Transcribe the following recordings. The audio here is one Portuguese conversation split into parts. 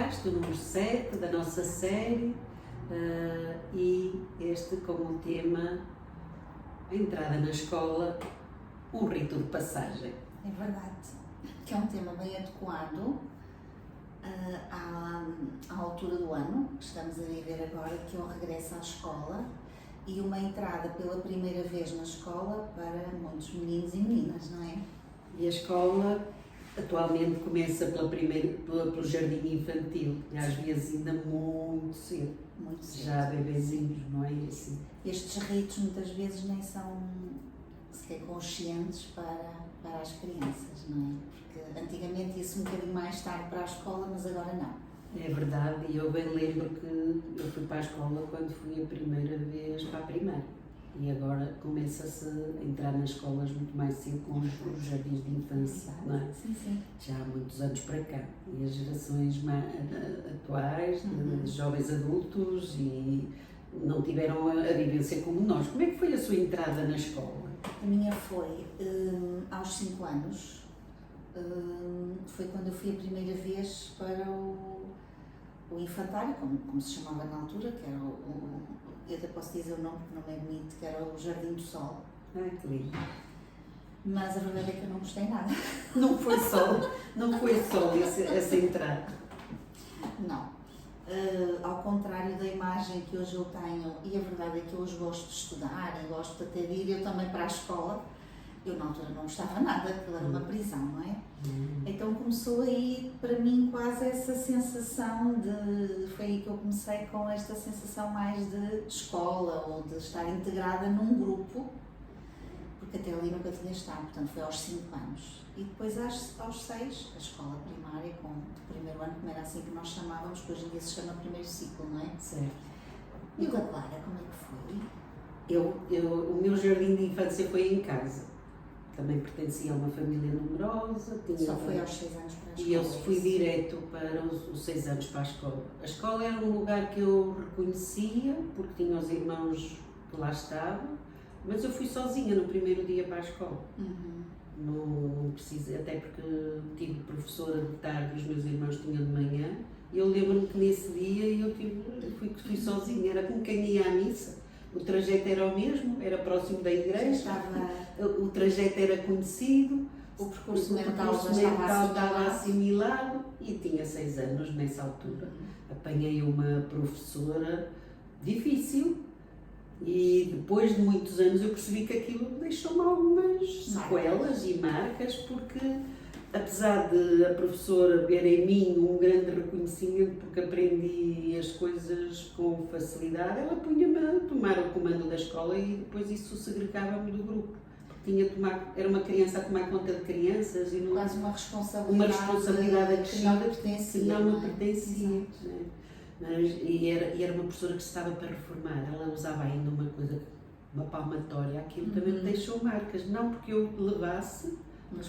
Pais, do número 7 da nossa série, e este como tema, a entrada na escola, um rito de passagem. É verdade, que é um tema bem adequado à altura do ano que estamos a viver agora, que é o regresso à escola e uma entrada pela primeira vez na escola para muitos meninos e meninas, não é? E a escola atualmente começa pelo jardim infantil, e às vezes ainda muito cedo, já bebezinhos, não é assim? Estes ritos muitas vezes nem são sequer conscientes para as crianças, não é? Porque antigamente ia-se um bocadinho mais tarde para a escola, mas agora não. É verdade, e eu bem lembro que eu fui para a escola quando fui a primeira vez para a primária. E agora começa-se a entrar nas escolas muito mais cedo com os jardins de infância, não é? Sim, sim. Já há muitos anos para cá. E as gerações atuais, de jovens adultos, e não tiveram a vivência como nós. Como é que foi a sua entrada na escola? A minha foi aos 5 anos. Foi quando eu fui a primeira vez para o infantário, como se chamava na altura, que era eu até posso dizer o nome porque não me é bonito, que era o Jardim do Sol. Que lindo. Mas a verdade é que eu não gostei nada. Não foi só essa entrada. Não. Ao contrário da imagem que hoje eu tenho, e a verdade é que eu hoje gosto de estudar e gosto até de ir eu também para a escola, eu na altura não gostava nada, aquilo era uma prisão, não é? Então começou aí para mim quase essa sensação foi aí que eu comecei com esta sensação mais de escola ou de estar integrada num grupo, porque até ali nunca tinha estado, portanto foi aos 5 anos. E depois aos 6, a escola primária, de primeiro ano, como era assim que nós chamávamos, que hoje em dia se chama primeiro ciclo, não é? Certo. E da Clara, como é que foi? O meu jardim de infância foi em casa. Também pertencia a uma família numerosa. Só foi aos 6 anos para a escola? E eu fui direto para os 6 anos para a escola. A escola era um lugar que eu reconhecia, porque tinha os irmãos que lá estavam, mas eu fui sozinha no primeiro dia para a escola. Não precisei, até porque tive professora de tarde e os meus irmãos tinham de manhã. E eu lembro-me que nesse dia fui sozinha, era como quem ia à missa. O trajeto era o mesmo, era próximo da igreja, o trajeto era conhecido, o percurso mental estava assimilado, e tinha 6 anos nessa altura. Apanhei uma professora difícil e depois de muitos anos eu percebi que aquilo deixou-me algumas sequelas e marcas, porque apesar de a professora ver em mim um grande reconhecimento porque aprendi as coisas com facilidade, ela punha-me a tomar o comando da escola e depois isso segregava-me do grupo. Era uma criança a tomar conta de crianças e quase uma responsabilidade que não me pertencia. Não é? E era uma professora que estava para reformar, ela usava ainda uma palmatória, aquilo também me deixou marcas, não porque eu levasse, mas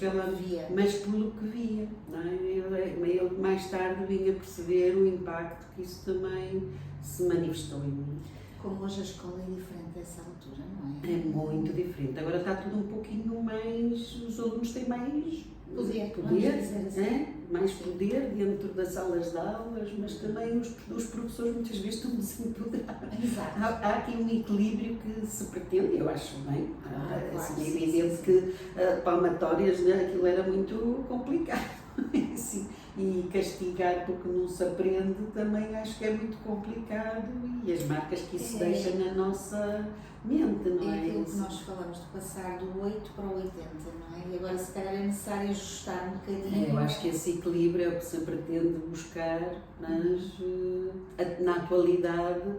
pelo que via, não é? Eu mais tarde vim a perceber o impacto que isso também se manifestou em mim. Como hoje a escola é diferente dessa altura, não é? É muito diferente. Agora está tudo um pouquinho mais, os alunos têm mais poder, assim. mais poder dentro das salas de aulas, mas também os professores muitas vezes estão desempoderados. Há aqui um equilíbrio que se pretende, eu acho bem. É evidente que palmatórias, aquilo era muito complicado. Sim. E castigar porque não se aprende também acho que é muito complicado, e as marcas que isso deixa na nossa mente, não é? É aquilo que nós falamos de passar do 8 para o 80, não é? E agora se calhar é necessário ajustar um bocadinho. Eu acho que esse equilíbrio é o que se pretende buscar, mas na atualidade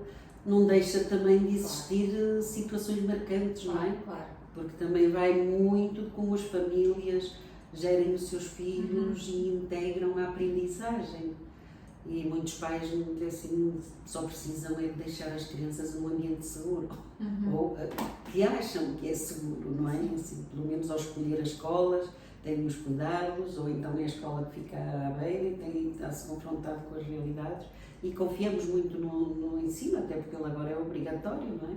não deixa também de existir situações marcantes, não é? Claro. Porque também vai muito de como as famílias gerem os seus filhos e integram a aprendizagem. E muitos pais assim, só precisam é de deixar as crianças num ambiente seguro, ou que acham que é seguro, não é? Assim, pelo menos ao escolher as escolas, têm os cuidados, ou então é a escola que fica à beira e está-se confrontado com as realidades, e confiamos muito no ensino, até porque ele agora é obrigatório, não é?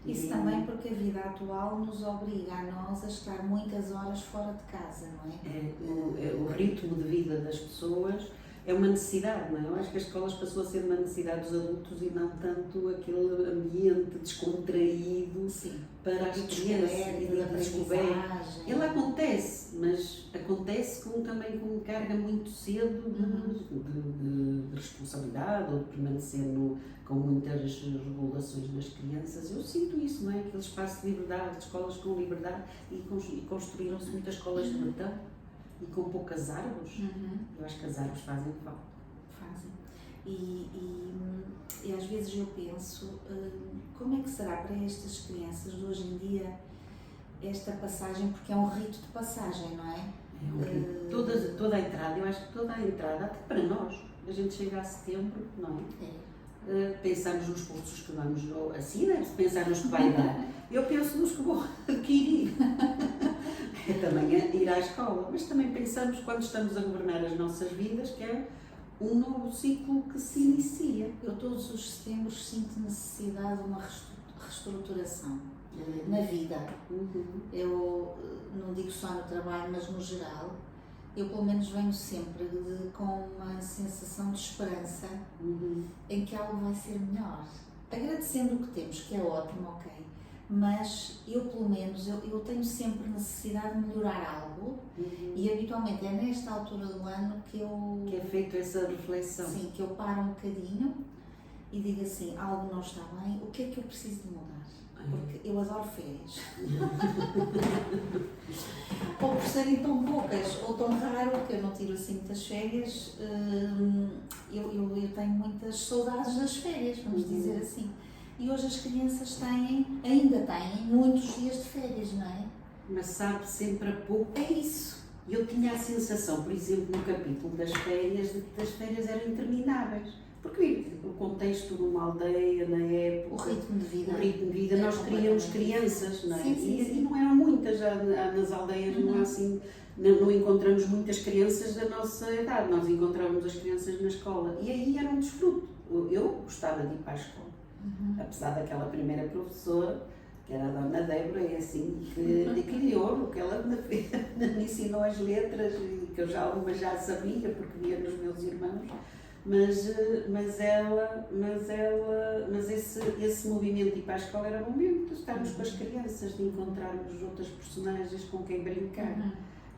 Isso também porque a vida atual nos obriga a nós a estar muitas horas fora de casa, não é? O ritmo de vida das pessoas é uma necessidade, não é? Eu acho que as escolas passou a ser uma necessidade dos adultos e não tanto aquele ambiente descontraído Sim. para as crianças e de descoberta. Ele acontece, mas acontece também com carga muito cedo de responsabilidade ou de permanecer com muitas regulações nas crianças. Eu sinto isso, não é? Aquele espaço de liberdade, de escolas com liberdade e construíram-se muitas escolas de betão e com poucas árvores. Eu acho que as árvores fazem falta. Fazem. E às vezes eu penso, como é que será para estas crianças de hoje em dia esta passagem, porque é um rito de passagem, não é? É um rito. Toda a entrada, eu acho que toda a entrada, até para nós, a gente chega a setembro, não é? Pensamos nos cursos que vamos, assim deve-se pensar nos que vai dar. Eu penso nos que vou adquirir. É também ir à escola, mas também pensamos quando estamos a governar as nossas vidas que é um novo ciclo que se inicia. Eu todos os setembros sinto necessidade de uma reestruturação na vida. Eu não digo só no trabalho, mas no geral. Eu pelo menos venho sempre com uma sensação de esperança em que algo vai ser melhor. Agradecendo o que temos, que é ótimo, ok. Mas eu pelo menos, eu tenho sempre necessidade de melhorar algo e habitualmente é nesta altura do ano que é feito essa reflexão. Sim, que eu paro um bocadinho e digo assim, algo não está bem, o que é que eu preciso de mudar? Porque eu adoro férias. Ou por serem tão poucas ou tão raro que eu não tiro assim muitas férias, eu tenho muitas saudades das férias, vamos dizer assim. E hoje as crianças ainda têm muitos dias de férias, não é? Mas sabe sempre a pouco. É isso. Eu tinha a sensação, por exemplo, no capítulo das férias, de que as férias eram intermináveis. Porque o contexto de uma aldeia, na época, o ritmo de vida, nós criamos crianças, não é? Sim. E não eram muitas, já nas aldeias não há assim, não encontramos muitas crianças da nossa idade, nós encontrávamos as crianças na escola e aí era um desfruto. Eu gostava de ir para a escola, apesar daquela primeira professora, que era a Dona Débora, é assim, que lhe ouro, que ela me ensinou as letras, e que eu algumas já sabia, porque via nos meus irmãos. Mas esse movimento de ir para a escola era o momento de estarmos com as crianças, de encontrarmos outras personagens com quem brincar.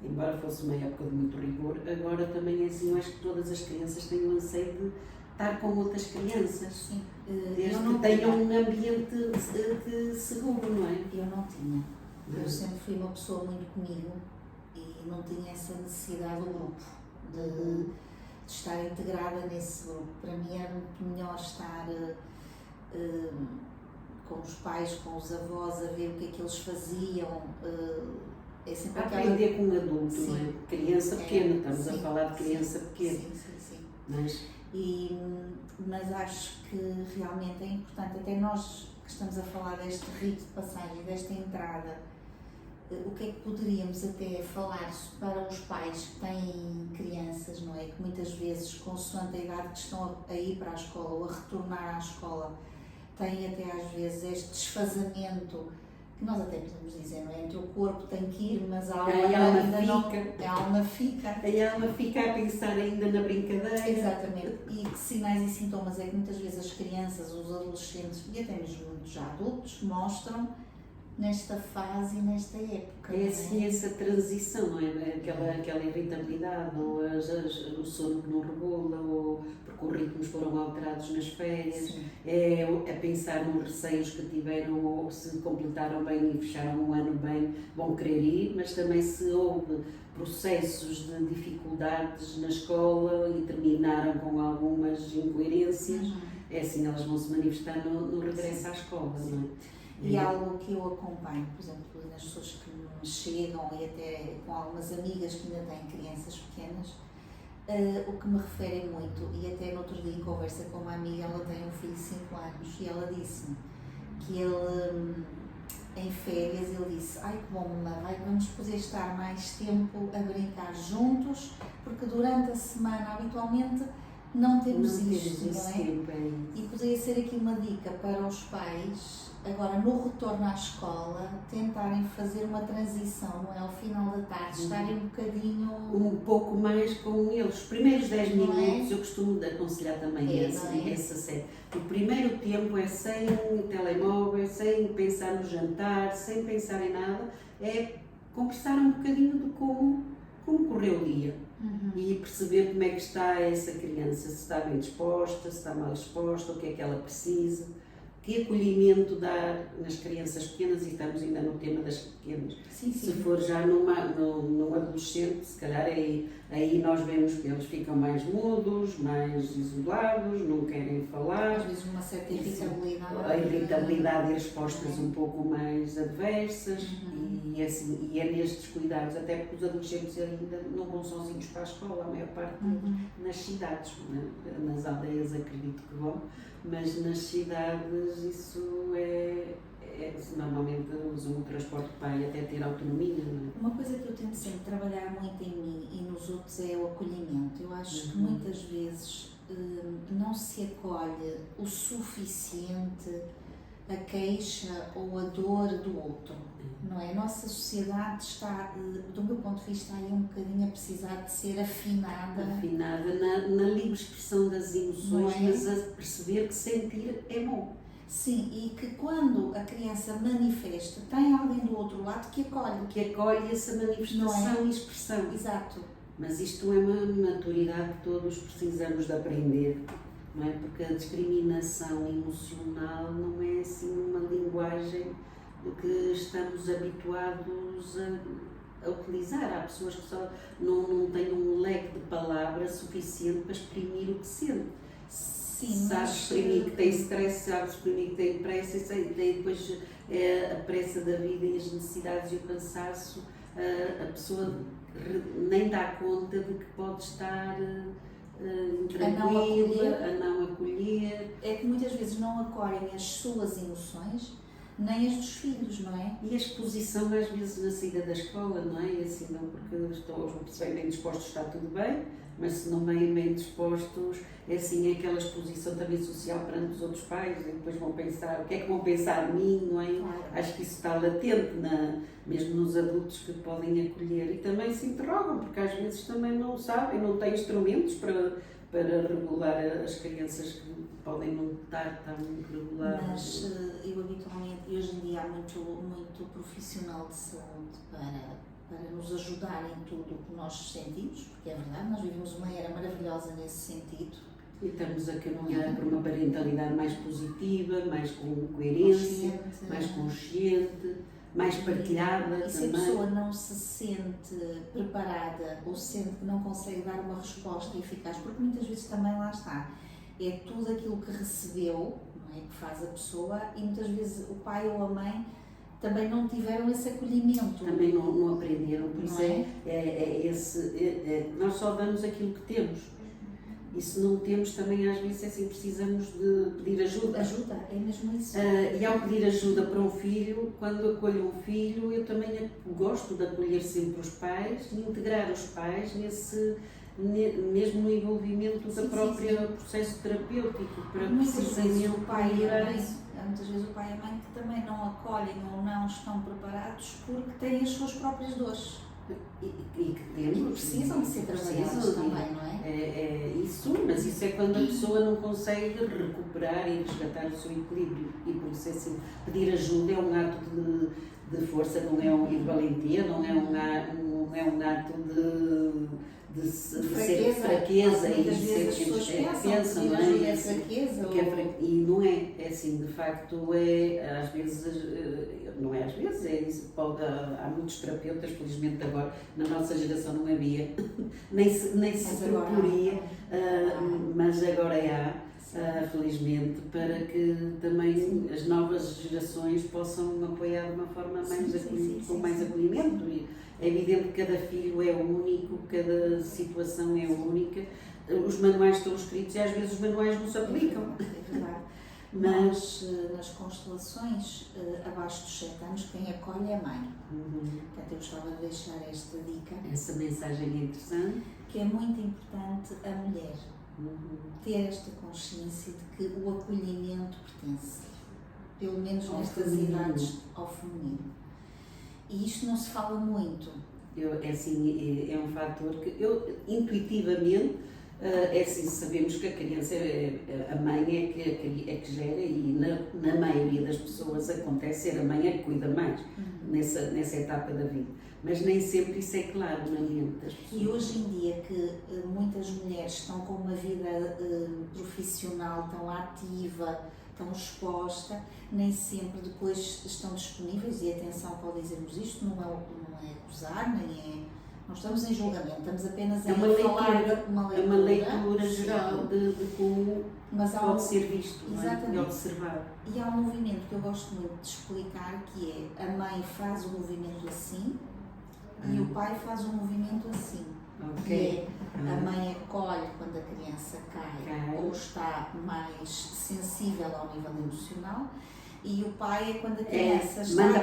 Embora fosse uma época de muito rigor, agora também é assim, eu acho que todas as crianças têm o anseio de estar com outras crianças. Sim. Desde que tenham um ambiente seguro, não é? Eu não tinha. Eu sempre fui uma pessoa muito comigo e não tinha essa necessidade do grupo, de estar integrada nesse grupo. Para mim era muito melhor estar com os pais, com os avós, a ver o que é que eles faziam. É sempre aprender com um adulto, sim, não é? Criança pequena, estamos a falar de criança pequena. Sim. Mas acho que realmente é importante, até nós que estamos a falar deste rito de passagem, desta entrada, o que é que poderíamos até falar para os pais que têm crianças, não é? Que muitas vezes, consoante a idade que estão a ir para a escola ou a retornar à escola, têm até às vezes este desfazamento, que nós até podemos dizer, não é? Entre o corpo tem que ir, mas a alma ainda não. A alma fica. A alma fica a pensar ainda na brincadeira. Exatamente. E que sinais e sintomas é que muitas vezes as crianças, os adolescentes e até mesmo muitos já adultos mostram nesta fase e nesta época. É assim, essa transição, não é? Aquela irritabilidade, ou o sono que não regula, ou porque os ritmos foram alterados nas férias. Sim. É a pensar nos receios que tiveram, ou se completaram bem e fecharam um ano bem, vão querer ir, mas também se houve processos de dificuldades na escola e terminaram com algumas incoerências, é assim, elas vão se manifestar no regresso à escola, não é? E algo que eu acompanho, por exemplo, nas pessoas que me chegam e até com algumas amigas que ainda têm crianças pequenas, o que me refere muito, e até no outro dia em conversa com uma amiga, ela tem um filho de 5 anos e ela disse-me que ele, em férias, ele disse: ai que bom, mamãe, vamos poder estar mais tempo a brincar juntos, porque durante a semana habitualmente não temos não isto, temos não esse é? tempo, é isso. E poderia ser aqui uma dica para os pais, agora no retorno à escola, tentarem fazer uma transição, não é? Ao final da tarde, estarem um bocadinho... Um pouco mais com eles. Os primeiros 10 Não é? minutos eu costumo aconselhar também essa série. O primeiro tempo é sem telemóvel, sem pensar no jantar, sem pensar em nada, é conversar um bocadinho de como correu o dia. E perceber como é que está essa criança, se está bem disposta, se está mal disposta, o que é que ela precisa, que acolhimento dar nas crianças pequenas, e estamos ainda no tema das pequenas. Sim, sim. Se for já num adolescente, se calhar aí nós vemos que eles ficam mais mudos, mais isolados, não querem falar. Às vezes uma certa irritabilidade. A irritabilidade e respostas um pouco mais adversas, e é nestes cuidados, até porque os adolescentes ainda não vão sozinhos para a escola, a maior parte nas cidades, nas aldeias acredito que vão, mas nas cidades isso normalmente usam o transporte para até ter autonomia, não é? Uma coisa que eu tento sempre trabalhar muito em mim e nos outros é o acolhimento. Eu acho que muitas vezes não se acolhe o suficiente a queixa ou a dor do outro, não é? A nossa sociedade está, do meu ponto de vista, aí um bocadinho a precisar de ser afinada. Afinada na livre expressão das emoções, mas a perceber que sentir é bom. Sim, e que quando a criança manifesta, tem alguém do outro lado que acolhe. Que acolhe essa manifestação e expressão. Exato. Mas isto é uma maturidade que todos precisamos de aprender, não é? Porque a discriminação emocional não é assim uma linguagem que estamos habituados a utilizar. Há pessoas que só não têm um leque de palavras suficiente para exprimir o que sentem. Sim, sabe exprimir que tem stress, sabe exprimir que tem pressa, e depois a pressa da vida e as necessidades e o cansaço, a pessoa nem dá conta de que pode estar intranquila, a não acolher. É que muitas vezes não acolhem as suas emoções, nem as dos filhos, não é? E a exposição às vezes na saída da escola, não é? Assim, não, porque se bem dispostos está tudo bem, mas se não bem dispostos, é assim, é aquela exposição também social perante os outros pais, e depois vão pensar, o que é que vão pensar de mim, não é? Claro. Acho que isso está latente, mesmo nos adultos que podem acolher, e também se interrogam, porque às vezes também não sabem, não têm instrumentos para regular as crianças que podem não estar tão reguladas. Mas eu habitualmente, e hoje em dia há muito profissional de saúde para nos ajudar em tudo o que nós sentimos, porque é verdade, nós vivemos uma era maravilhosa nesse sentido. E estamos a caminhar por uma parentalidade mais positiva, mais com coerência, mais consciente, mais partilhada e se também. a pessoa não se sente preparada ou sente que não consegue dar uma resposta eficaz, porque muitas vezes também lá está, é tudo aquilo que recebeu, não é, que faz a pessoa, e muitas vezes o pai ou a mãe também não tiveram esse acolhimento. Também não aprenderam, por isso é? Nós só damos aquilo que temos. E se não temos, também às vezes é assim, precisamos de pedir ajuda. Ajuda, é mesmo isso. E ao pedir ajuda para um filho, quando acolho um filho, eu também gosto de acolher sempre os pais e integrar os pais mesmo no envolvimento da própria processo terapêutico, para precisamente o pai e a mãe, muitas vezes o pai e a mãe que também não acolhem ou não estão preparados porque têm as suas próprias dores. E que temos, precisam de ser trabalhadas também, não é? É isso, mas isso é quando a pessoa não consegue recuperar e resgatar o seu equilíbrio, e por isso é assim, pedir ajuda é um ato de força, não é de valentia, não é um ato de ser fraqueza e de ser defesa, não é? Fraqueza, e não é assim, de facto às vezes, não é às vezes, é isso, há muitos terapeutas, felizmente agora, na nossa geração não havia, nem se proporia, mas agora há, felizmente, para que também as novas gerações possam apoiar de uma forma com mais acolhimento. E é evidente que cada filho é único, cada situação é única, os manuais estão escritos e às vezes os manuais não se aplicam. É verdade. Mas nas constelações, abaixo dos 7 anos, quem acolhe é a mãe. Portanto, eu gostava de deixar esta dica. Essa mensagem é interessante. Que é muito importante a mulher. ter esta consciência de que o acolhimento pertence, pelo menos Ao nestas feminino. idades, ao feminino. E isto não se fala muito. É assim, é um fator que eu, intuitivamente, é assim, sabemos que a criança, a mãe é que gera e na maioria das pessoas acontece ser a mãe é que cuida mais nessa etapa da vida. Mas nem sempre isso é claro na mente das pessoas. E hoje em dia que muitas mulheres estão com uma vida profissional tão ativa, tão exposta, nem sempre depois estão disponíveis, e atenção para dizermos isto, não é acusar, nem é... Não estamos em julgamento, estamos apenas a falar uma leitura. É uma leitura geral de como mas pode ser visto, exatamente. E observado. E há um movimento que eu gosto muito de explicar, que é a mãe faz o movimento assim e o pai faz o movimento assim. Que é a mãe acolhe quando a criança cai ou está mais sensível ao nível emocional, e o pai é quando a criança está... Manda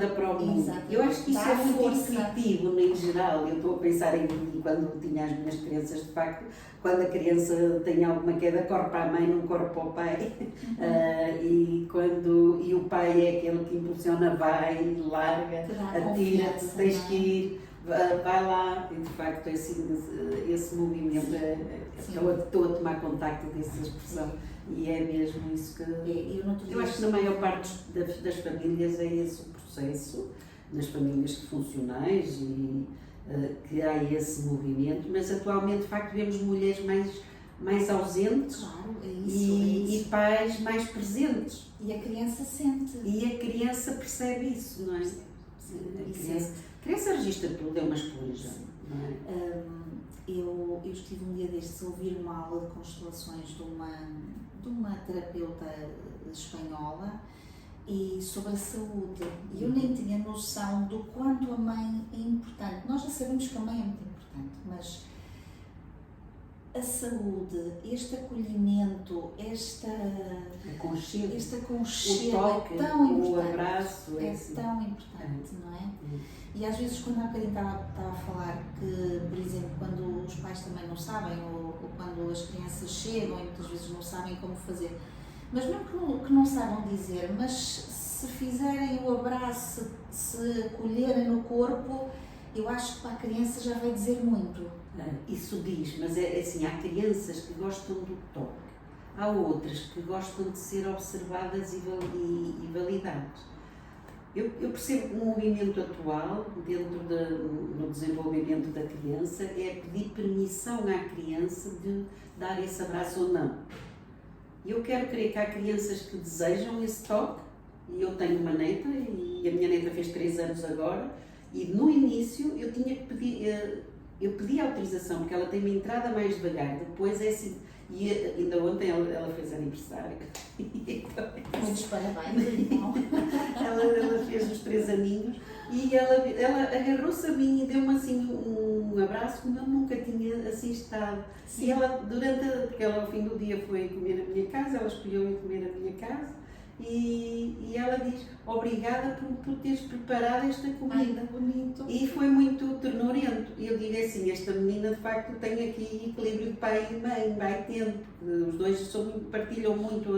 para o mundo. Exatamente. Eu acho que isso Dá é muito força. intuitivo, em geral. Eu estou a pensar em mim quando tinha as minhas crianças, de facto, quando a criança tem alguma queda, corre para a mãe, não corre para o pai. E o pai é aquele que impulsiona, vai, larga, atira-te, tens que ir, vai lá. E de facto, esse movimento, estou a tomar contacto dessa expressão. E é mesmo isso que... Eu acho que na maior parte das famílias é esse o processo, nas famílias funcionais, e que há esse movimento, mas atualmente de facto vemos mulheres mais ausentes. Claro, é e pais mais presentes. E a criança sente. E a criança percebe isso, não é? A criança registra tudo, é uma esponja, não é? Eu estive um dia destes a ouvir uma aula de constelações de uma terapeuta espanhola e sobre a saúde. E eu nem tinha noção do quanto a mãe é importante. Nós já sabemos que a mãe é muito importante, mas a saúde, este acolhimento, esta aconchego, o toque, é tão importante. O abraço, é tão importante, não é? E às vezes, quando há bocadinho estava a falar que, por exemplo, quando os pais também não sabem, ou quando as crianças chegam e muitas vezes não sabem como fazer, mas mesmo que não saibam dizer, mas se fizerem o abraço, se acolherem no corpo, eu acho que para a criança já vai dizer muito. Isso diz, mas é assim, há crianças que gostam do toque, há outras que gostam de ser observadas e validadas. Eu percebo que o movimento atual, dentro do desenvolvimento da criança, é pedir permissão à criança de dar esse abraço ou não. Eu quero crer que há crianças que desejam esse toque, e eu tenho uma neta, e a minha neta fez 3 anos agora, e no início eu tinha que pedir, eu pedi autorização, porque ela tem uma entrada mais devagar, depois é assim, e ainda ontem ela fez aniversário. Muitos parabéns, então. Ela fez os 3 aninhos e ela agarrou-se a mim e deu-me assim um abraço como eu nunca tinha assim estado. Sim. E ela, porque ela ao fim do dia foi comer a minha casa, ela escolheu ir comer a minha casa. E ela diz, obrigada por teres preparado esta comida. Ai, bonito. E foi muito ternurento. E eu digo assim, esta menina de facto tem aqui equilíbrio de pai e mãe, vai tendo, porque os dois partilham muito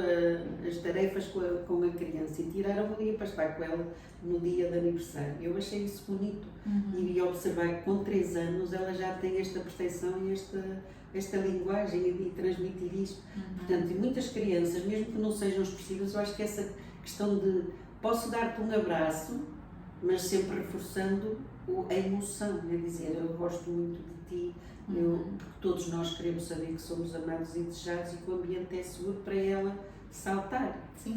as tarefas com a criança e tiraram um dia para estar com ela no dia de aniversário. Eu achei isso bonito. E observar que com 3 anos ela já tem esta percepção e esta linguagem de transmitir isto. Portanto, e muitas crianças, mesmo que não sejam expressivas, eu acho que essa questão de posso dar-te um abraço, mas sempre reforçando a emoção, é dizer, eu gosto muito de ti, porque todos nós queremos saber que somos amados e desejados e que o ambiente é seguro para ela saltar. Sim.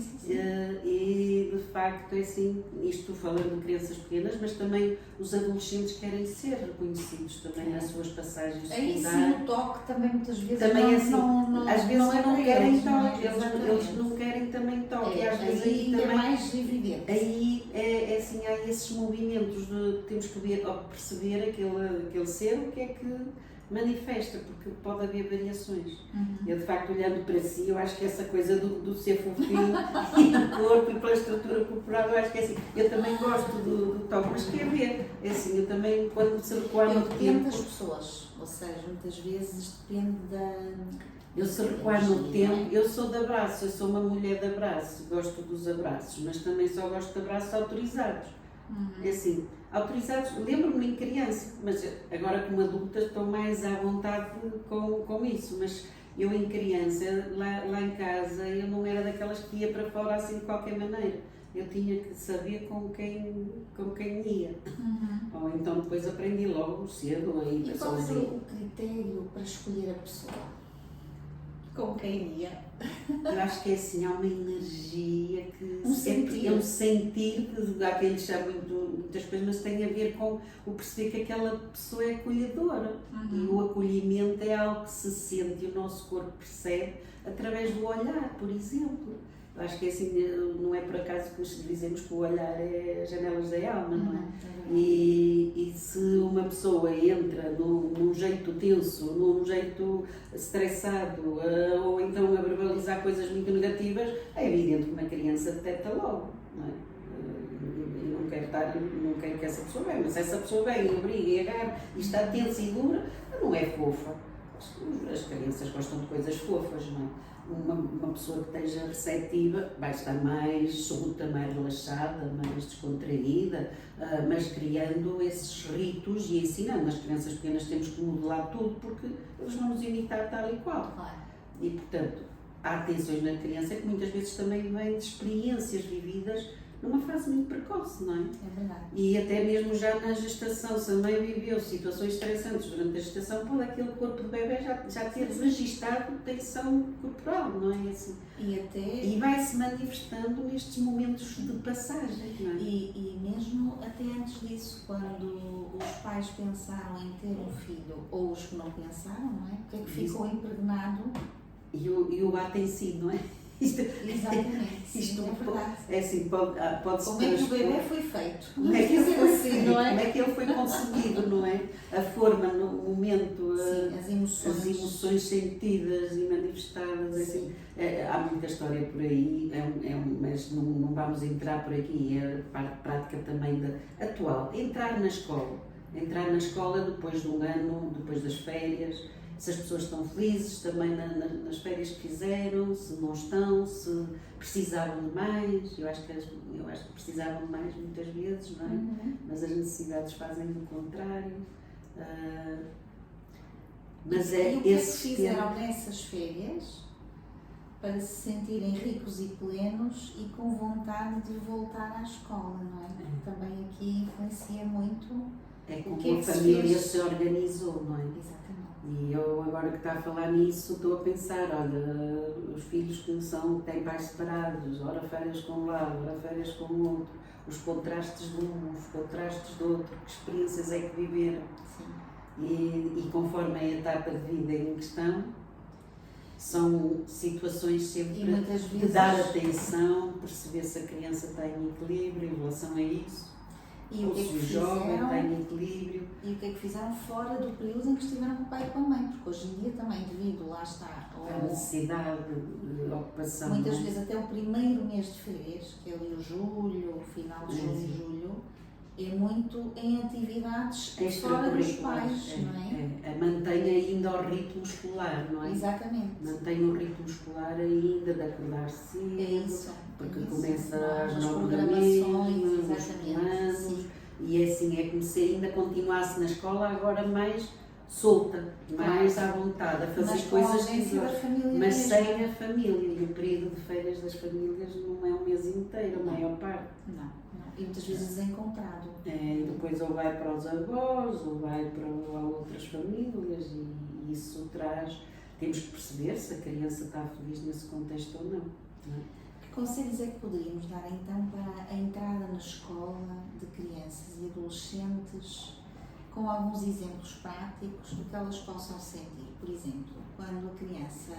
E de facto é assim, isto falando de crianças pequenas, mas também os adolescentes querem ser reconhecidos também nas suas passagens secundárias. Aí sim, o toque também muitas vezes também não, é assim, não, às vezes não é não para querem eles, toque, eles não querem também toque. É, Às vezes aí também, é mais evidente. Aí é assim, há esses movimentos de temos que perceber aquele ser, o que é que manifesta, porque pode haver variações. Uhum. Eu, de facto, olhando para si, eu acho que essa coisa do ser fofinho e do corpo e pela estrutura corporal, eu acho que é assim. Eu também gosto do toque, mas quer ver, é assim, eu também, quando se recuar no Depende tempo, das pessoas, ou seja, muitas vezes depende da... eu se recuar no tempo, eu sou de abraço, eu sou uma mulher de abraço, gosto dos abraços, mas também só gosto de abraços autorizados. É assim, autorizados, lembro-me em criança, mas agora como adulta estou mais à vontade com isso, mas eu em criança, lá em casa, eu não era daquelas que ia para fora assim de qualquer maneira. Eu tinha que saber com quem ia. Ou então depois aprendi logo cedo a ir E para qual é sozinha. o critério para escolher a pessoa? Com quem ia? Eu acho que é assim, há uma energia que Um sentir. é um sentir que há quem lhe chama muitas coisas, mas tem a ver com o perceber que aquela pessoa é acolhedora. E o acolhimento é algo que se sente e o nosso corpo percebe através do olhar, por exemplo. Eu acho que é assim, não é por acaso que nós dizemos que o olhar é as janelas da alma, não é? E se uma pessoa entra num jeito tenso, num jeito estressado, ou então a verbalizar coisas muito negativas, é evidente que uma criança detecta logo, não é? E não quero que essa pessoa venha, mas se essa pessoa vem e obriga e agarra e está tensa e dura, não é fofa. As crianças gostam de coisas fofas, não é? Uma pessoa que esteja receptiva vai estar mais solta, mais relaxada, mais descontraída, mas criando esses ritos e ensinando. As crianças pequenas temos que modelar tudo porque eles vão nos imitar tal e qual. Claro. E, portanto, há tensões na criança que muitas vezes também vêm de experiências vividas numa fase muito precoce, não é? É verdade. E até mesmo já na gestação, se a mãe viveu situações estressantes durante a gestação, pode aquele corpo de bebê já ter registado tensão corporal, não é assim? E vai-se manifestando nestes momentos de passagem, não é? E mesmo até antes disso, quando os pais pensaram em ter um filho, ou os que não pensaram, não é? O que é que ficou impregnado? E o ato em si, não é? Exatamente, Isto é verdade. é assim, pode-se Como é que o bebê foi feito? Como é que ele foi assim, feito, não é? como é que ele foi concebido, não é? A forma, no momento, Sim, as emoções sentidas e manifestadas, assim, há muita história por aí, mas não vamos entrar por aqui, é a parte prática também atual. Entrar na escola depois de um ano, depois das férias, se as pessoas estão felizes também nas férias que fizeram, se não estão, se precisavam de mais. Eu acho que precisavam de mais muitas vezes, não é? Mas as necessidades fazem o contrário. Mas e o que é que esse fizeram nessas férias para se sentirem ricos e plenos e com vontade de voltar à escola, não é? Também aqui influencia muito como o que é a que se família fez. se organizou, não é? Exatamente. E eu agora que está a falar nisso, estou a pensar, olha, os filhos que têm pais separados, ora férias com um lado, ora férias com o outro, os contrastes de um, os contrastes do outro, que experiências é que viveram. Sim. E conforme a etapa de vida em questão, são situações sempre de dar atenção, perceber se a criança está em equilíbrio em relação a isso. E o que é que o jovem fizeram? está em equilíbrio. E o que é que fizeram fora do período em que estiveram com o pai e com a mãe? Porque hoje em dia também, devido, lá está, A necessidade de ocupação. muitas vezes até o primeiro mês de férias, que é ali o julho, o final de junho e julho, é muito em atividades fora dos pais, não é? Mantém ainda o ritmo escolar, não é? Exatamente. Mantém o ritmo escolar ainda de acordar cedo. É isso. Porque é isso. começa As às 9 da programações, manhã, exatamente. Sim. e é assim, é como se ainda continuasse na escola, agora mais solta, mais à vontade, a fazer Mas coisas que gosta. Mas sem a família, e o período de férias das famílias não é um mês inteiro, a maior parte. Não. E muitas vezes desencontrado. E depois ou vai para os avós, ou vai para outras famílias, e isso traz. Temos que perceber se a criança está feliz nesse contexto ou não. Que conselhos é que poderíamos dar então para a entrada na escola de crianças e adolescentes, com alguns exemplos práticos do que elas possam sentir? Por exemplo, quando a criança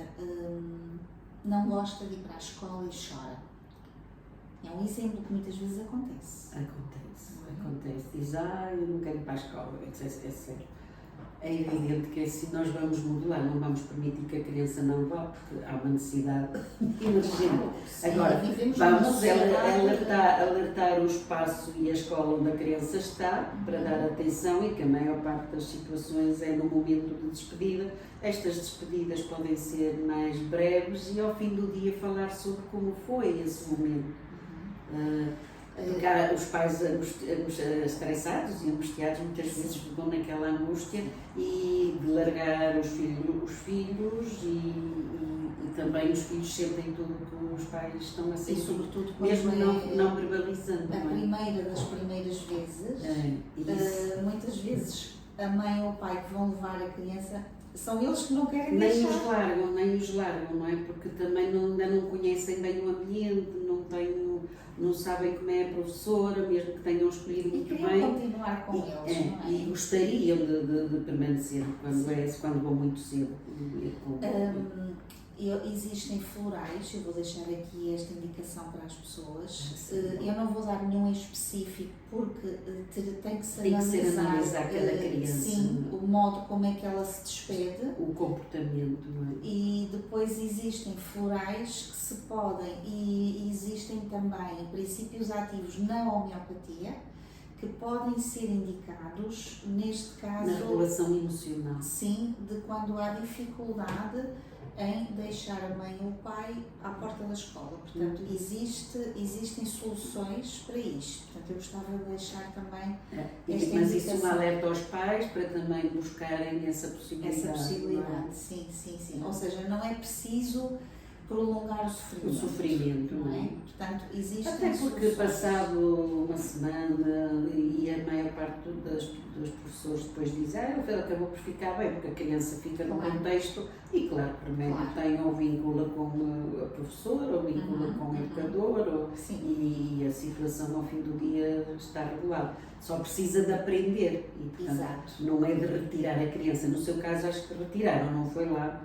não gosta de ir para a escola e chora. É um exemplo que muitas vezes acontece. Acontece. Diz, eu não quero ir para a escola, é sério. É evidente que assim nós vamos modular, não vamos permitir que a criança não vá, porque há uma necessidade emergente. Agora, vamos alertar o espaço e a escola onde a criança está, para dar atenção, e que a maior parte das situações é no momento de despedida. Estas despedidas podem ser mais breves e ao fim do dia falar sobre como foi esse momento. Porque há os pais estressados e angustiados muitas vezes ficam naquela angústia e de largar os filhos e também os filhos sentem tudo que os pais estão a sentir, e sobretudo quando mesmo não verbalizando. A primeira das primeiras vezes, muitas vezes a mãe ou o pai que vão levar a criança são eles que não querem nem deixar. Nem os largam, não é? Porque também ainda não conhecem bem o ambiente, não sabem como é a professora, mesmo que tenham escolhido muito bem. E continuar com eles, não é? E gostariam de permanecer quando vão muito cedo. Existem florais, eu vou deixar aqui esta indicação para as pessoas. Eu não vou dar nenhum em específico porque tem que ser analisar cada criança. Sim, o modo como é que ela se despede. O comportamento, não é? E depois existem florais que se podem, e existem também princípios ativos na homeopatia que podem ser indicados, neste caso... Na regulação emocional. Sim, de quando há dificuldade em deixar a mãe ou o pai à porta da escola. Portanto, existem soluções para isto. Portanto, eu gostava de deixar também esta mas indicação. isso é um alerta aos pais para também buscarem essa possibilidade. Essa possibilidade, sim. Ou seja, não é preciso prolongar o sofrimento. Não é? Portanto, existem até porque soluções. passado uma semana e a maior parte dos professores depois diz ele acabou por ficar bem, porque a criança fica no contexto e claro, primeiro tem ou vincula com a professora ou vincula com o educador e a situação ao fim do dia está regulada. Só precisa de aprender e portanto não é de retirar a criança. No seu caso acho que retiraram, não foi lá?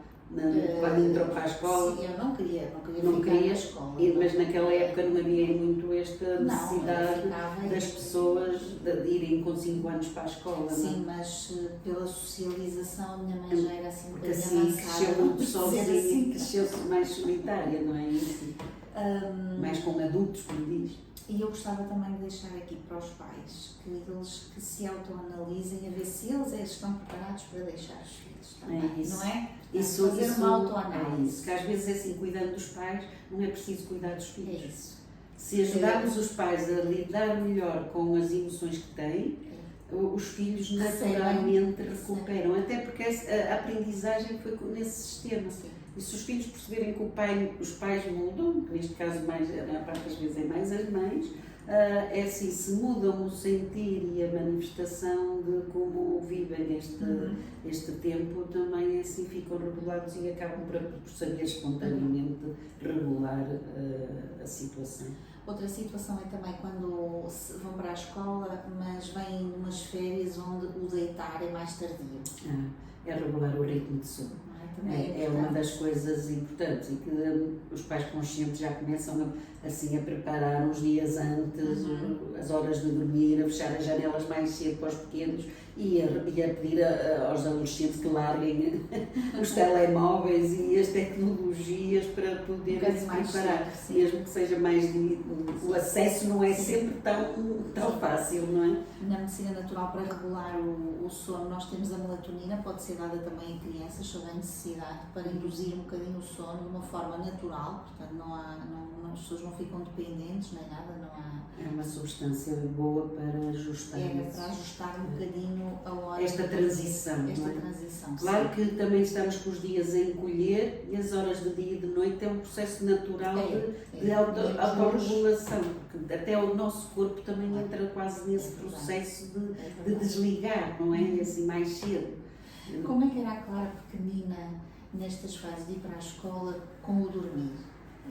Quando entrou para a escola? Sim, eu não queria ficar na escola. Mas naquela época não havia muito esta necessidade das pessoas de irem com 5 anos para a escola. Sim, mas pela socialização a minha mãe já era assim um bocadinho avançada. Porque assim cresceu muito sozinha, cresceu-se mais solitária, não é isso? Mais com adultos, como diz. E eu gostava também de deixar aqui para os pais que se autoanalisem, a ver se eles estão preparados para deixar os filhos também, não é? Fazer uma autoanálise. Que às vezes é assim, cuidando dos pais, não é preciso cuidar dos filhos. É isso. Se ajudarmos os pais a lidar melhor com as emoções que têm, os filhos naturalmente recuperam. Até porque a aprendizagem foi nesse sistema. E se os filhos perceberem que os pais mudam, que neste caso a parte das vezes é mais as mães, é assim, se mudam o sentir e a manifestação de como vivem este tempo, também assim ficam regulados e acabam por saber espontaneamente regular a situação. Outra situação é também quando vão para a escola, mas vêm umas férias onde o deitar é mais tardio. É regular o ritmo de sono. É uma das coisas importantes e que os pais conscientes já começam a preparar uns dias antes, as horas de dormir, a fechar as janelas mais cedo para os pequenos e a pedir aos adolescentes que larguem os telemóveis e as tecnologias para poderem se preparar, mesmo que seja mais o acesso não é sempre tão fácil, não é? Na medicina natural, para regular o sono, nós temos a melatonina, pode ser dada também a crianças, se houver necessidade, para induzir um bocadinho o sono de uma forma natural, portanto as pessoas não ficam dependentes nem nada, não há... É uma substância boa para ajustar. Para ajustar um bocadinho a hora... Esta transição, não é? Transição, claro que também estamos com os dias a encolher e as horas de dia e de noite é um processo natural de autorregulação, porque até o nosso corpo também entra quase nesse processo de desligar, não é? Assim, mais cedo. Como é que era a Clara pequenina nestas fases de ir para a escola com o dormir?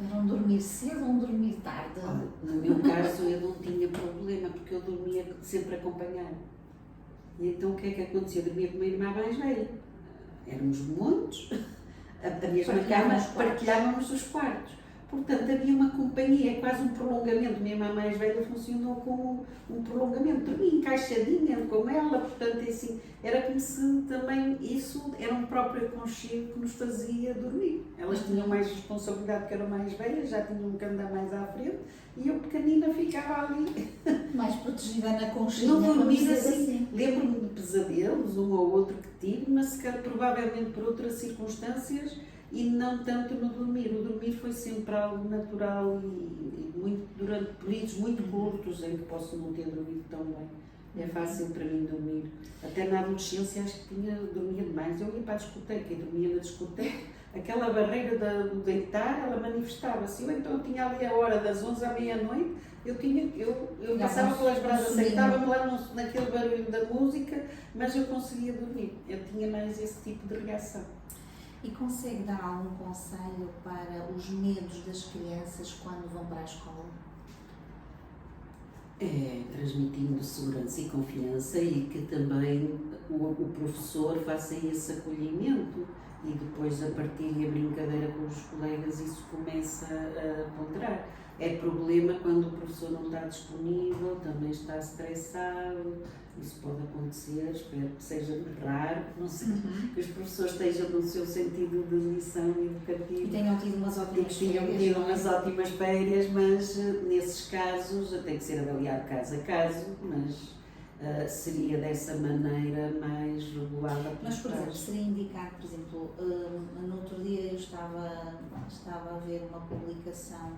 Era um dormir cedo ou um dormir tarde? No meu caso eu não tinha problema, porque eu dormia sempre acompanhada. E então o que é que acontecia? Eu dormia com uma irmã mais velha. Éramos muitos, a mesma cama, partilhávamos os quartos. Portanto, havia uma companhia, é quase um prolongamento. Minha irmã mais velha funcionou como um prolongamento. Dormia encaixadinha com ela, portanto, assim, era como se também isso era um próprio aconchego que nos fazia dormir. Elas tinham mais responsabilidade, que eram mais velhas, já tinham que andar mais à frente, e eu pequenina ficava ali. Mais protegida na conchinha. Não dormir vamos dizer assim. Lembro-me de pesadelos, um ou outro que tive, mas se calhar, provavelmente por outras circunstâncias, e não tanto no dormir. O dormir foi sempre algo natural e muito, durante períodos muito curtos em que posso não ter dormido tão bem. É fácil para mim dormir. Até na adolescência acho que dormia demais. Eu ia para a discoteca e dormia na discoteca. Aquela barreira do deitar, ela manifestava-se. Eu então tinha ali a hora das 11 à meia-noite, eu passava pelas brasas, sentava-me lá naquele barulho da música, mas eu conseguia dormir. Eu tinha mais esse tipo de reação. E consegue dar algum conselho para os medos das crianças quando vão para a escola? É, transmitindo segurança e confiança e que também o professor faça esse acolhimento e depois a partilha e a brincadeira com os colegas isso começa a ponderar. É problema quando o professor não está disponível, também está estressado, isso pode acontecer, espero que seja raro, não sei, que os professores estejam no seu sentido de lição educativa. E tenham tido umas ótimas férias, mas nesses casos tem que ser avaliado caso a caso, mas seria dessa maneira mais regulada. Mas, por exemplo, seria indicado, por exemplo, no outro dia eu estava a ver uma publicação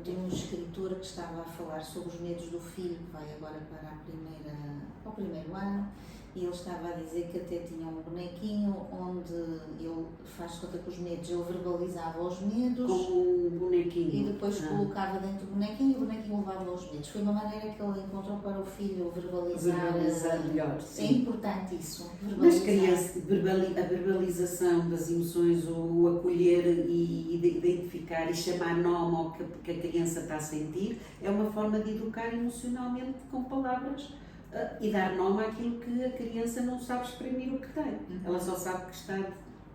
de um escritor que estava a falar sobre os medos do filho que vai agora para o primeiro ano, e ele estava a dizer que até tinha um bonequinho onde ele faz conta com os medos, ele verbalizava os medos com um bonequinho e depois colocava dentro do bonequinho e o bonequinho levava os medos. Foi uma maneira que ele encontrou para o filho verbalizar melhor. Sim. É importante isso. Mas a verbalização das emoções, o acolher e identificar e chamar nome ao que a criança está a sentir, é uma forma de educar emocionalmente com palavras e dar nome àquilo que a criança não sabe exprimir o que tem. Ela só sabe que está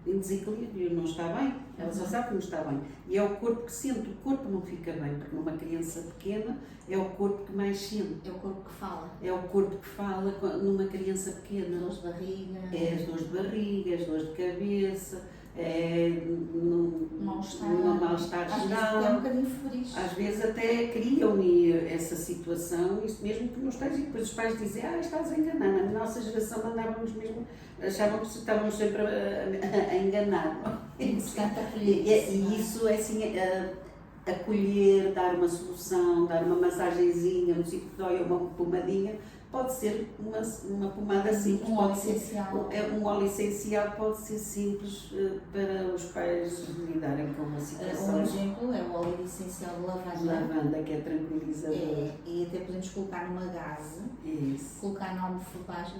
em desequilíbrio, não está bem. Ela só sabe que não está bem. E é o corpo que sente. O corpo não fica bem, porque numa criança pequena é o corpo que mais sente. É o corpo que fala. É o corpo que fala numa criança pequena. Dores de barriga. É as dores de barriga, as dores de cabeça, no mal-estar geral. É um bocadinho feliz. Às vezes até criam essa situação, isso mesmo que não esteja, e depois os pais dizem, estás a enganar. Na nossa geração andávamos mesmo, achávamos que estávamos sempre a enganar. E isso é assim, acolher, dar uma solução, dar uma massagenzinha no sítio que dói, uma pomadinha, pode ser uma pomada simples, um óleo essencial. Um óleo essencial pode ser simples para os pais lidarem com uma situação. Um exemplo é o óleo essencial de lavanda. Lavanda, que é tranquilizador. E até podemos colocar numa gaze, colocar na almofada,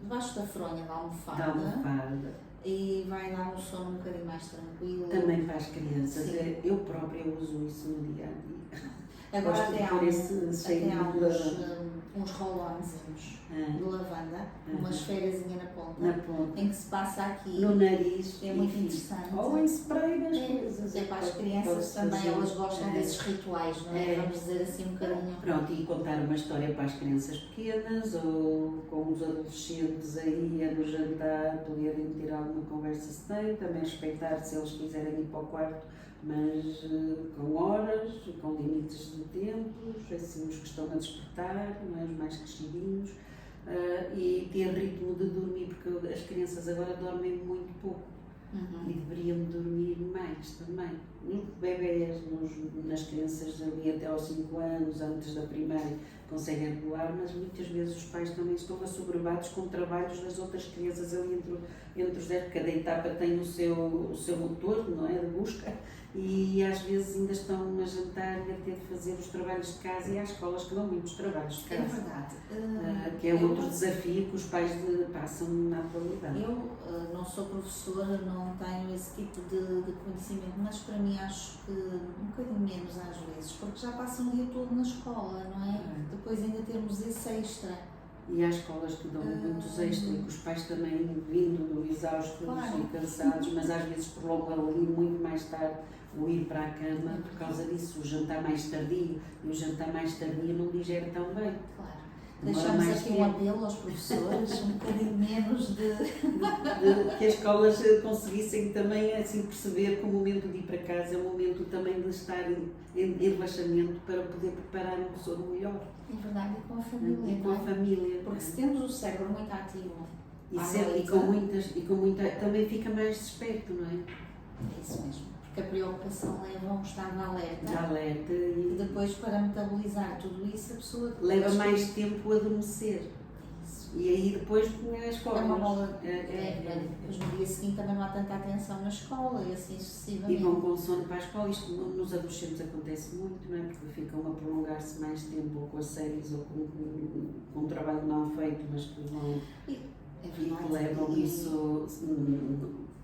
debaixo da fronha da almofada. E vai dar um sono um bocadinho mais tranquilo. Também faz crianças. Eu própria uso isso no dia a dia. Agora até há uns roll-onzinhos de lavanda, uma esferazinha na ponta, em que se passa aqui no nariz. É muito interessante. Ou em spray nas coisas. É para as crianças também, elas gostam desses rituais, não é? Vamos dizer assim um bocadinho. Pronto, e contar uma história para as crianças pequenas ou com os adolescentes aí no jantar, poderem ter alguma conversa se tem, também respeitar se eles quiserem ir para o quarto, mas com horas, com limites de tempos, assim os que estão a despertar, não é? Os mais crescidinhos, e ter ritmo de dormir, porque as crianças agora dormem muito pouco e deveriam dormir mais também. Nos bebés, nas crianças ali até aos 5 anos, antes da primária, conseguem regular, mas muitas vezes os pais também estão assoberbados com trabalhos das outras crianças ali entre os 10, cada etapa tem o seu motor, não é, de busca, e às vezes ainda estão a jantar e a ter de fazer os trabalhos de casa, e há escolas que dão muitos trabalhos de casa. É verdade. Que é outro desafio que os pais passam na atualidade. Eu não sou professora, não tenho esse tipo de conhecimento, mas para mim acho que um bocadinho menos às vezes, porque já passam o dia todo na escola, não é? Depois ainda temos esse extra. E há escolas que dão muitos extras e que os pais também vindo exaustos Claro. e cansados, mas às vezes prolongam ali muito mais tarde o ir para a cama por causa disso, o jantar mais tardio, e o jantar mais tardio não digere tão bem. Claro. Demora Deixamos mais aqui um tempo. apelo aos professores, um bocadinho menos de... Que as escolas conseguissem também assim perceber que o momento de ir para casa é um momento também de estar em relaxamento para poder preparar um sono melhor. É verdade, e com a família, E com não a é? família. Porque se temos o cérebro muito ativo, E, à sempre, noite, e com muita. Também fica mais desperto, não é? é isso mesmo. Porque a preocupação leva a um estado de alerta. De alerta E e depois, para metabolizar tudo isso, a pessoa leva depois- mais tempo a adormecer. Isso. E aí depois as É formas. uma bola. É. Depois no dia seguinte também não há tanta atenção na escola e assim E sucessivamente. vão com sono para a escola. Isto nos adolescentes acontece muito, não é? Porque ficam a prolongar-se mais tempo ou com as séries ou com um trabalho não feito, mas que vão. É E verdade. que levam E- isso,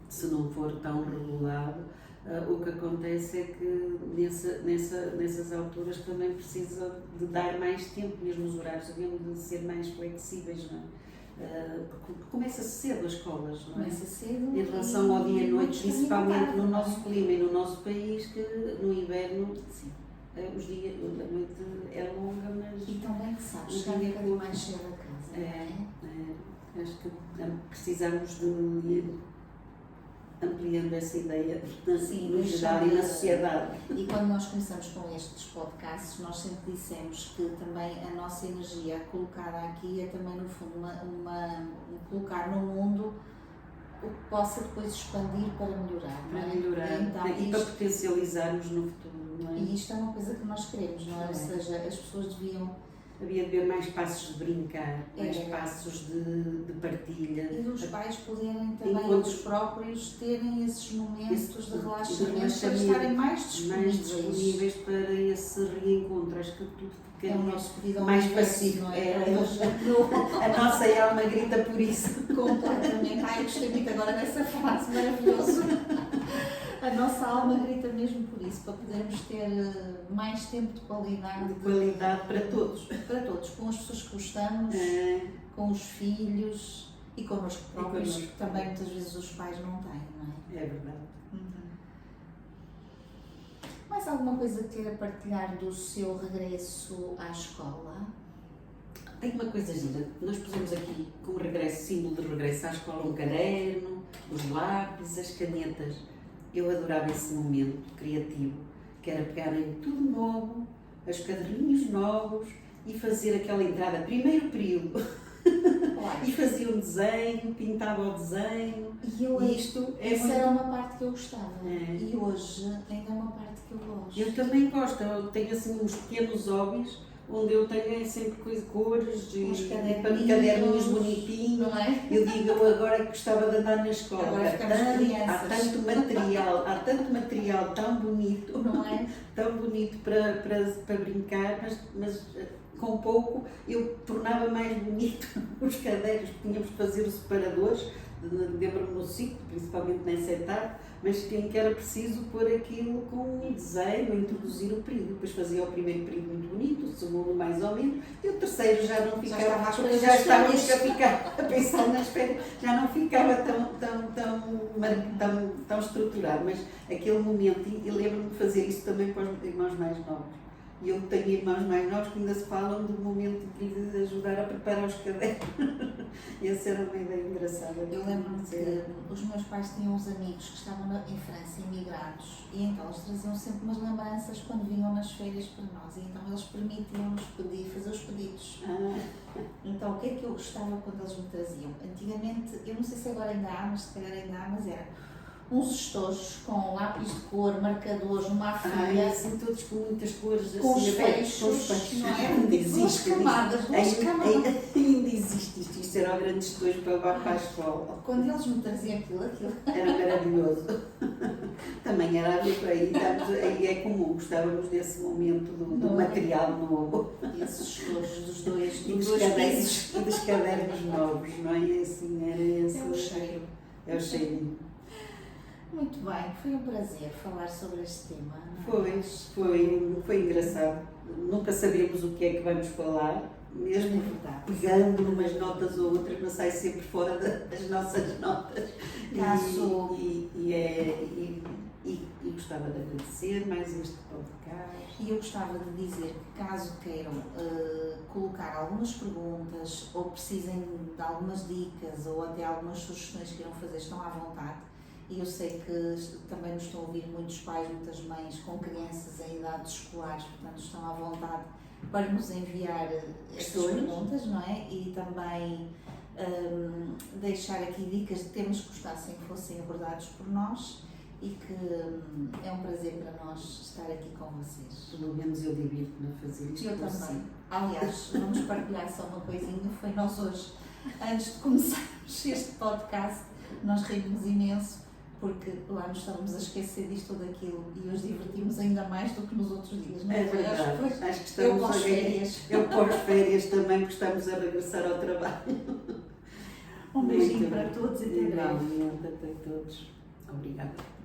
se não for tão regulado, o que acontece é que nessas alturas também precisa de dar mais tempo, mesmo os horários haviam de ser mais flexíveis, não é? Porque começa cedo as escolas, não é? Começa cedo. Em relação ao dia e noite, muito principalmente no experimentado, nosso clima e no nosso país, que no inverno Sim. os dias, a noite é longa, mas E também que sabes, O chegar um dia bocadinho curto. mais cedo a casa, não é? acho que precisamos de ir ampliando essa ideia Sim, no geral e na sociedade. E quando nós começamos com estes podcasts, nós sempre dissemos que também a nossa energia colocada aqui é também, no fundo, colocar no mundo o que possa depois expandir para melhorar, não é? Para melhorar Então, e para potencializarmos no futuro, não é? e isto é uma coisa que nós queremos, não é? É. Ou seja, as pessoas deviam, Havia de haver mais espaços de brincar, mais É. espaços de partilha. e os pais poderem também Enquanto- eles próprios terem esses momentos de de relaxamento para relaxamento, estarem mais mais disponíveis. disponíveis para esse reencontro. Acho que tudo É o ficaria nosso pedido ao mais universo, pacífico. não é? É, Para eles a nossa alma grita por isso. completamente. Ai, eu gostei muito agora dessa frase, maravilhoso. A nossa alma grita mesmo por isso, para podermos ter mais tempo de qualidade. De qualidade para todos. Para todos, com as pessoas que gostamos, com os filhos e connosco próprios, connosco. que também muitas vezes os pais não têm, não é? É verdade. Mais alguma coisa que queira partilhar do seu regresso à escola? Tem uma coisa gira. Nós pusemos aqui como regresso, símbolo de regresso à escola, um caderno, os lápis, as canetas. Eu adorava esse momento criativo, que era pegar em tudo novo, os caderninhos novos e fazer aquela entrada, primeiro período, Claro. e fazia um desenho, pintava o desenho. E eu E isto é essa muito... era uma parte que eu gostava. É. E hoje ainda é uma parte que eu gosto. Eu também gosto, eu tenho assim uns pequenos hobbies, onde eu tenho sempre cores e Uns caderninhos bonitinhos. não é? Eu digo, eu agora que gostava de andar na escola, Agora ficamos crianças. há tanto material tão bonito, Não é? tão bonito para brincar, mas com pouco eu tornava mais bonito os cadernos, tínhamos que fazer os separadores, lembro-me no ciclo, principalmente nessa etapa, mas que era preciso pôr aquilo com um desenho, introduzir o período. Depois fazia o primeiro período muito bonito, o segundo mais ou menos, e o terceiro já não ficava, estava à espera já das estávamos férias. a ficar a pensar nas férias, já não ficava tão estruturado, mas aquele momento, e lembro-me de fazer isso também com os irmãos mais novos. E eu tenho irmãos mais novos que ainda se falam do momento de lhes ajudar a preparar os cadernos. Essa era uma ideia engraçada. Eu lembro-me que os meus pais tinham uns amigos que estavam em França, imigrados, e então eles traziam sempre umas lembranças quando vinham nas férias para nós, e então eles permitiam-nos fazer os pedidos. Então o que é que eu gostava quando eles me traziam? Antigamente, eu não sei se agora ainda há, mas se calhar ainda há, mas era uns estojos com lápis de cor, marcadores, uma folha, assim, todos com muitas cores, com assim, os abertos, fechos, não é? Ainda Duas existe. camadas, duas camadas. Ainda existe isto. Isto era o grande estojo para levar para a escola. Quando eles me traziam aquilo Era maravilhoso. Também era a ver por aí. Aí é comum, gostávamos desse momento do Não é? material novo. esses estojos dos dois, E dos dos dois cadernos, pisos. e dos cadernos novos, não é? Assim, era esse. É o cheiro. É o cheirinho. Muito bem, foi um prazer falar sobre este tema. não é? Foi engraçado. Nunca sabemos o que é que vamos falar, mesmo É verdade. pegando umas notas ou outras, não sai sempre fora das nossas notas. Caso- E gostava de agradecer mais este podcast. E eu gostava de dizer que caso queiram colocar algumas perguntas ou precisem de algumas dicas ou até algumas sugestões que queiram fazer, estão à vontade. E eu sei que também nos estão a ouvir muitos pais, muitas mães com crianças em idades escolares, portanto estão à vontade para nos enviar estas perguntas, não é? E também deixar aqui dicas de temas que gostassem que fossem abordados por nós. E que é um prazer para nós estar aqui com vocês. Pelo menos eu divirto-me a fazer isto. Eu também. Aliás, vamos partilhar só uma coisinha. Foi nós hoje, antes de começarmos este podcast, nós rimos imenso, porque lá nos estávamos a esquecer disto ou daquilo e hoje divertimos ainda mais do que nos outros dias. Não É verdade. Acho que estamos eu pós-férias. Eu pós-férias também, porque estamos a regressar ao trabalho. Um beijinho Muito para bem. todos e até breve. Igualmente, até todos. Obrigada.